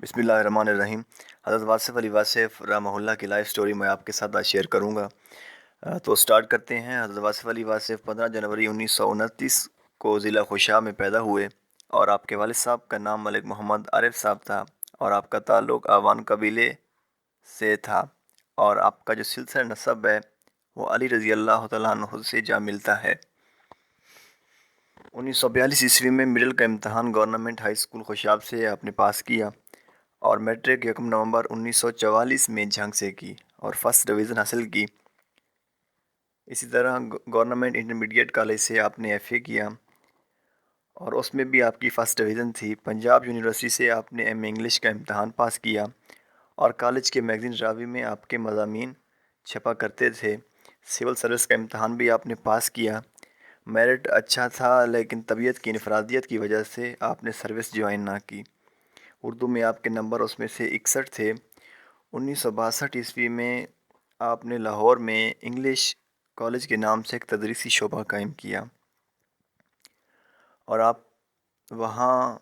بسم اللہ الرحمن الرحیم۔ حضرت واصف علی واصف رحمہ اللہ کی لائف سٹوری میں آپ کے ساتھ آج شیئر کروں گا۔ تو سٹارٹ کرتے ہیں۔ حضرت واصف علی واصف 15 جنوری 1929 کو ضلع خوشاب میں پیدا ہوئے اور آپ کے والد صاحب کا نام ملک محمد عارف صاحب تھا اور آپ کا تعلق آوان قبیلے سے تھا، اور آپ کا جو سلسلہ نسب ہے وہ علی رضی اللہ تعالیٰ عنہ سے جا ملتا ہے۔ 1942 عیسوی میں مڈل کا امتحان گورنمنٹ ہائی اسکول خوشاب سے آپ نے پاس کیا اور میٹرک 1 نومبر 1944 میں جھنگ سے کی اور فرسٹ ڈویژن حاصل کی۔ اسی طرح گورنمنٹ انٹرمیڈیٹ کالج سے آپ نے ایف اے کیا اور اس میں بھی آپ کی فرسٹ ڈویژن تھی۔ پنجاب یونیورسٹی سے آپ نے ایم اے انگلش کا امتحان پاس کیا اور کالج کے میگزین راوی میں آپ کے مضامین چھپا کرتے تھے۔ سول سروس کا امتحان بھی آپ نے پاس کیا۔ میرٹ اچھا تھا لیکن طبیعت کی انفرادیت کی وجہ سے آپ نے سروس جوائن نہ کی۔ اردو میں آپ کے نمبر اس میں سے 61 تھے۔ 1962 عیسوی میں آپ نے لاہور میں انگلش کالج کے نام سے ایک تدریسی شعبہ قائم کیا اور آپ وہاں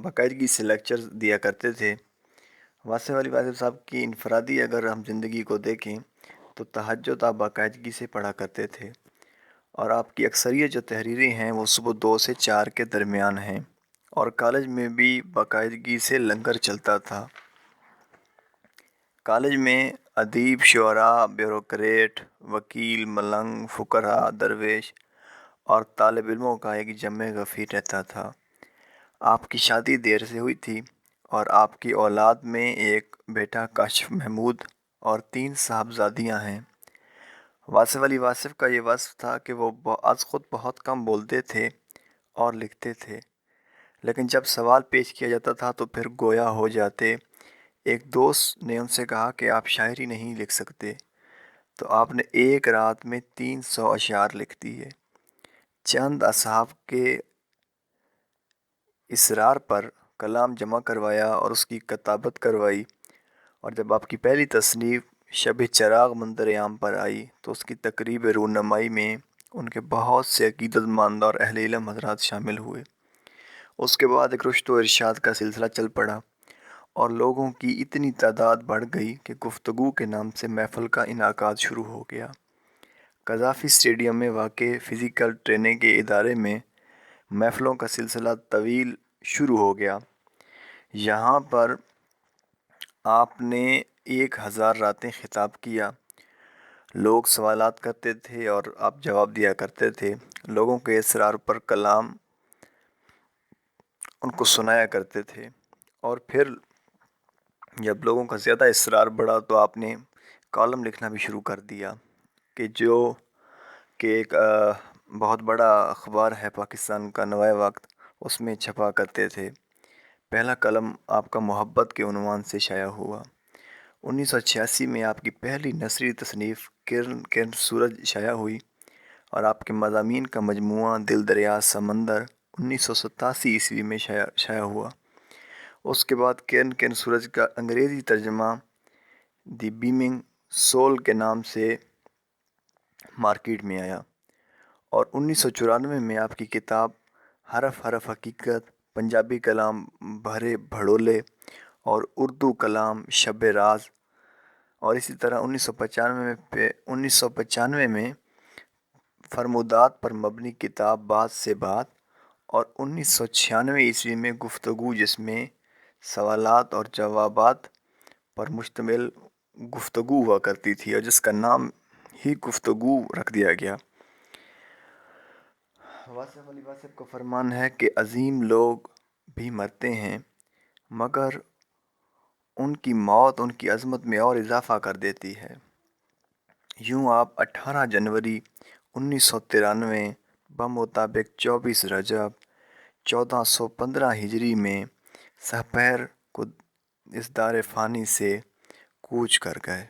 باقاعدگی سے لیکچر دیا کرتے تھے۔ واصف علی واصف صاحب کی انفرادی اگر ہم زندگی کو دیکھیں تو تہجد آپ باقاعدگی سے پڑھا کرتے تھے اور آپ کی اکثریت جو تحریریں ہیں وہ صبح 2 سے 4 کے درمیان ہیں، اور کالج میں بھی باقاعدگی سے لنگر چلتا تھا۔ کالج میں ادیب، شعراء، بیوروکریٹ، وکیل، ملنگ، فقراء، درویش اور طالب علموں کا ایک جمع غفیر رہتا تھا۔ آپ کی شادی دیر سے ہوئی تھی اور آپ کی اولاد میں ایک بیٹا کاشف محمود اور 3 صاحبزادیاں ہیں۔ واصف علی واصف کا یہ وصف تھا کہ وہ از خود بہت کم بولتے تھے اور لکھتے تھے، لیکن جب سوال پیش کیا جاتا تھا تو پھر گویا ہو جاتے۔ ایک دوست نے ان سے کہا کہ آپ شاعری نہیں لکھ سکتے، تو آپ نے ایک رات میں 300 اشعار لکھ دیے۔ چند اصحاب کے اصرار پر کلام جمع کروایا اور اس کی کتابت کروائی، اور جب آپ کی پہلی تصنیف شب چراغ منظر عام پر آئی تو اس کی تقریب رونمائی میں ان کے بہت سے عقیدت مند اور اہل علم حضرات شامل ہوئے۔ اس کے بعد ایک رشد و ارشاد کا سلسلہ چل پڑا اور لوگوں کی اتنی تعداد بڑھ گئی کہ گفتگو کے نام سے محفل کا انعقاد شروع ہو گیا۔ قذافی اسٹیڈیم میں واقع فزیکل ٹریننگ کے ادارے میں محفلوں کا سلسلہ طویل شروع ہو گیا۔ یہاں پر آپ نے 1000 راتیں خطاب کیا۔ لوگ سوالات کرتے تھے اور آپ جواب دیا کرتے تھے۔ لوگوں کے اصرار پر کلام ان کو سنایا کرتے تھے، اور پھر جب لوگوں کا زیادہ اصرار بڑھا تو آپ نے کالم لکھنا بھی شروع کر دیا کہ ایک بہت بڑا اخبار ہے پاکستان کا نوائے وقت، اس میں چھپا کرتے تھے۔ پہلا کالم آپ کا محبت کے عنوان سے شائع ہوا۔ 1986 میں آپ کی پہلی نثری تصنیف کرن سورج شائع ہوئی اور آپ کے مضامین کا مجموعہ دل دریا سمندر 1987 عیسوی میں شائع ہوا۔ اس کے بعد کرن سورج کا انگریزی ترجمہ دی بیمنگ سول کے نام سے مارکیٹ میں آیا، اور 1994 میں آپ کی کتاب حرف حرف حقیقت، پنجابی کلام بھرے بھڑولے اور اردو کلام شب راز، اور اسی طرح 1995 میں فرمودات پر مبنی کتاب بات سے بات، اور 1996 عیسوی میں گفتگو، جس میں سوالات اور جوابات پر مشتمل گفتگو ہوا کرتی تھی اور جس کا نام ہی گفتگو رکھ دیا گیا۔ واصف علی واصف کا فرمان ہے کہ عظیم لوگ بھی مرتے ہیں، مگر ان کی موت ان کی عظمت میں اور اضافہ کر دیتی ہے۔ یوں آپ 18 جنوری 1993 بمطابق 24 رجب 1415 ہجری میں سپہر کو اس دار فانی سے کوچ کر گئے۔